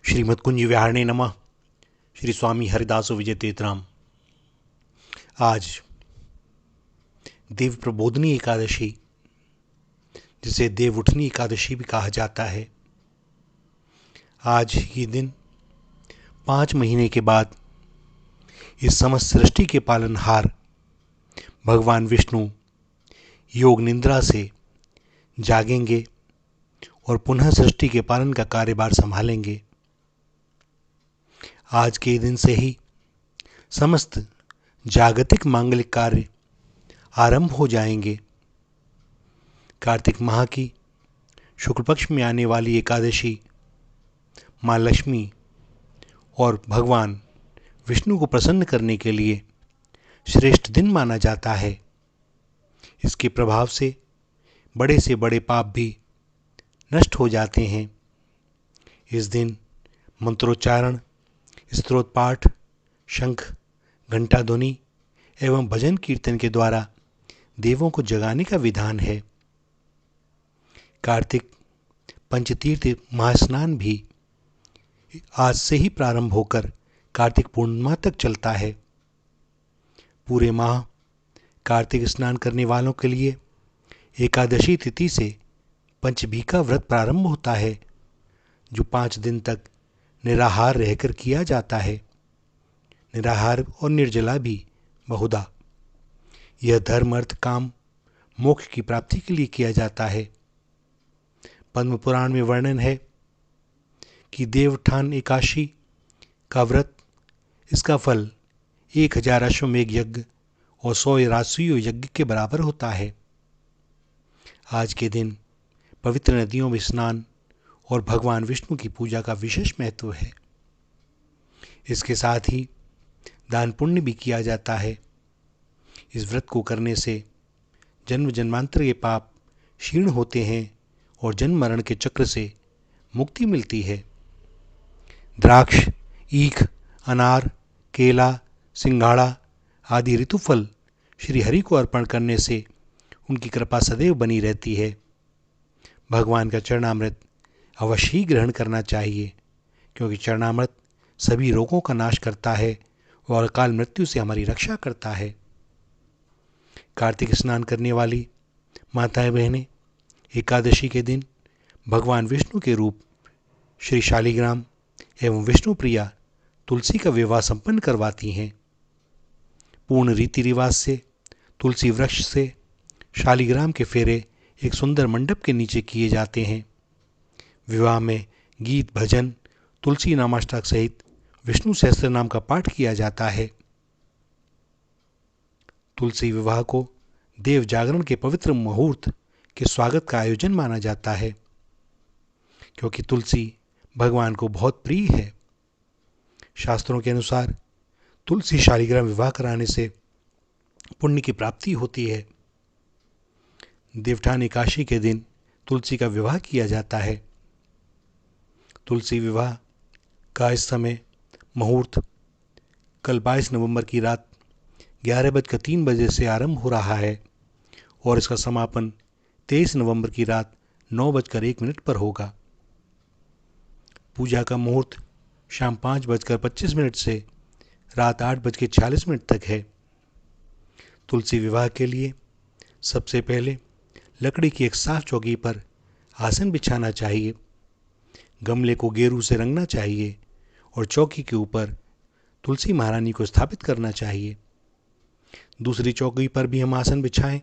श्रीमद्कुंज विहारणे नमः। श्री स्वामी हरिदासो विजय तीर्थराम। आज देव प्रबोधनी एकादशी, जिसे देव उठनी एकादशी भी कहा जाता है। आज ये दिन 5 महीने के बाद इस समस्त सृष्टि के पालनहार भगवान विष्णु योग निद्रा से जागेंगे और पुनः सृष्टि के पालन का कार्यभार संभालेंगे। आज के दिन से ही समस्त जागतिक मांगलिक कार्य आरंभ हो जाएंगे। कार्तिक माह की शुक्ल पक्ष में आने वाली एकादशी माँ लक्ष्मी और भगवान विष्णु को प्रसन्न करने के लिए श्रेष्ठ दिन माना जाता है। इसके प्रभाव से बड़े पाप भी नष्ट हो जाते हैं। इस दिन मंत्रोच्चारण, स्तोत्र पाठ, शंख, घंटा ध्वनि एवं भजन कीर्तन के द्वारा देवों को जगाने का विधान है। कार्तिक पंचतीर्थ महास्नान भी आज से ही प्रारंभ होकर कार्तिक पूर्णिमा तक चलता है। पूरे माह कार्तिक स्नान करने वालों के लिए एकादशी तिथि से पंचभी का व्रत प्रारंभ होता है, जो 5 दिन तक निराहार रहकर किया जाता है। निराहार और निर्जला भी बहुधा। यह धर्म, अर्थ, काम, मोक्ष की प्राप्ति के लिए किया जाता है। पद्म पुराण में वर्णन है कि देवउत्थान एकादशी का व्रत, इसका फल 1000 अश्वमेघ यज्ञ और 100 राजसूय यज्ञ के बराबर होता है। आज के दिन पवित्र नदियों में स्नान और भगवान विष्णु की पूजा का विशेष महत्व है। इसके साथ ही दान पुण्य भी किया जाता है। इस व्रत को करने से जन्म जन्मांतर के पाप क्षीण होते हैं और जन्म मरण के चक्र से मुक्ति मिलती है। द्राक्ष, ईख, अनार, केला, सिंघाड़ा आदि ऋतुफल श्री हरि को अर्पण करने से उनकी कृपा सदैव बनी रहती है। भगवान का चरणामृत अवश्य ही ग्रहण करना चाहिए, क्योंकि चरणामृत सभी रोगों का नाश करता है और अकाल मृत्यु से हमारी रक्षा करता है। कार्तिक स्नान करने वाली माताएं बहनें एकादशी के दिन भगवान विष्णु के रूप श्री शालिग्राम एवं विष्णु प्रिया तुलसी का विवाह संपन्न करवाती हैं। पूर्ण रीति रिवाज से तुलसी वृक्ष से शालिग्राम के फेरे एक सुंदर मंडप के नीचे किए जाते हैं। विवाह में गीत, भजन, तुलसी नामाष्टक सहित विष्णु सहस्त्र नाम का पाठ किया जाता है। तुलसी विवाह को देव जागरण के पवित्र मुहूर्त के स्वागत का आयोजन माना जाता है, क्योंकि तुलसी भगवान को बहुत प्रिय है। शास्त्रों के अनुसार तुलसी शालिग्राम विवाह कराने से पुण्य की प्राप्ति होती है। देवउत्थान एकादशी के दिन तुलसी का विवाह किया जाता है। तुलसी विवाह का इस समय मुहूर्त कल 22 नवंबर की रात 11:03 बजे से आरंभ हो रहा है और इसका समापन 23 नवंबर की रात 9:01 पर होगा। पूजा का मुहूर्त शाम 5:25 से रात 8:46 तक है। तुलसी विवाह के लिए सबसे पहले लकड़ी की एक साफ चौकी पर आसन बिछाना चाहिए। गमले को गेरू से रंगना चाहिए और चौकी के ऊपर तुलसी महारानी को स्थापित करना चाहिए। दूसरी चौकी पर भी हम आसन बिछाएं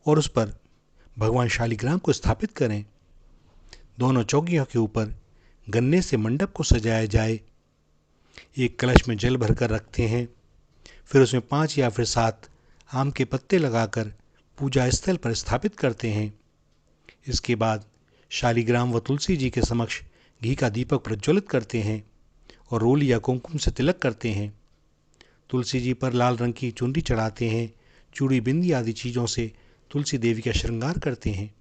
और उस पर भगवान शालिग्राम को स्थापित करें। दोनों चौकियों के ऊपर गन्ने से मंडप को सजाया जाए। एक कलश में जल भरकर रखते हैं, फिर उसमें 5 या फिर 7 आम के पत्ते लगाकर पूजा स्थल पर स्थापित करते हैं। इसके बाद शालिग्राम व तुलसी जी के समक्ष घी का दीपक प्रज्वलित करते हैं और रोली या कुमकुम से तिलक करते हैं। तुलसी जी पर लाल रंग की चुनरी चढ़ाते हैं। चूड़ी, बिंदी आदि चीज़ों से तुलसी देवी का श्रृंगार करते हैं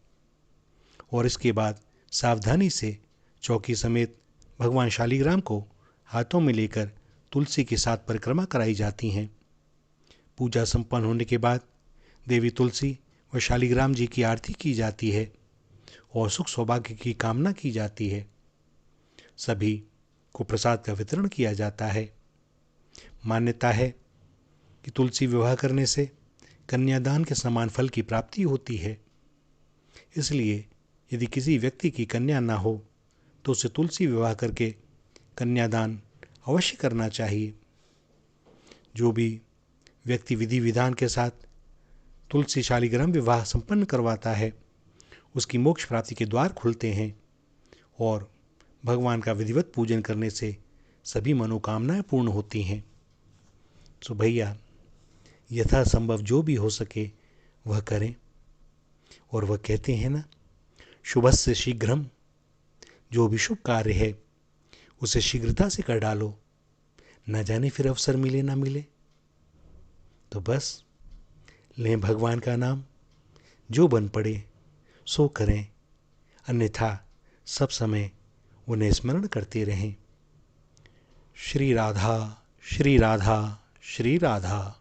और इसके बाद सावधानी से चौकी समेत भगवान शालिग्राम को हाथों में लेकर तुलसी के साथ परिक्रमा कराई जाती हैं। पूजा संपन्न होने के बाद देवी तुलसी व शालिग्राम जी की आरती की जाती है और सुख सौभाग्य की कामना की जाती है। सभी को प्रसाद का वितरण किया जाता है। मान्यता है कि तुलसी विवाह करने से कन्यादान के समान फल की प्राप्ति होती है। इसलिए यदि किसी व्यक्ति की कन्या ना हो तो उसे तुलसी विवाह करके कन्यादान अवश्य करना चाहिए। जो भी व्यक्ति विधि विधान के साथ तुलसी शालिग्राम विवाह संपन्न करवाता है उसकी मोक्ष प्राप्ति के द्वार खुलते हैं और भगवान का विधिवत पूजन करने से सभी मनोकामनाएं पूर्ण होती हैं। तो भैया यथासंभव जो भी हो सके वह करें। और वह कहते हैं ना, शुभस्य शीघ्रम, जो भी शुभ कार्य है उसे शीघ्रता से कर डालो, न जाने फिर अवसर मिले ना मिले। तो बस लें भगवान का नाम, जो बन पड़े सो करें, अन्यथा सब समय उन्हें स्मरण करते रहें। श्री राधा श्री राधा श्री राधा।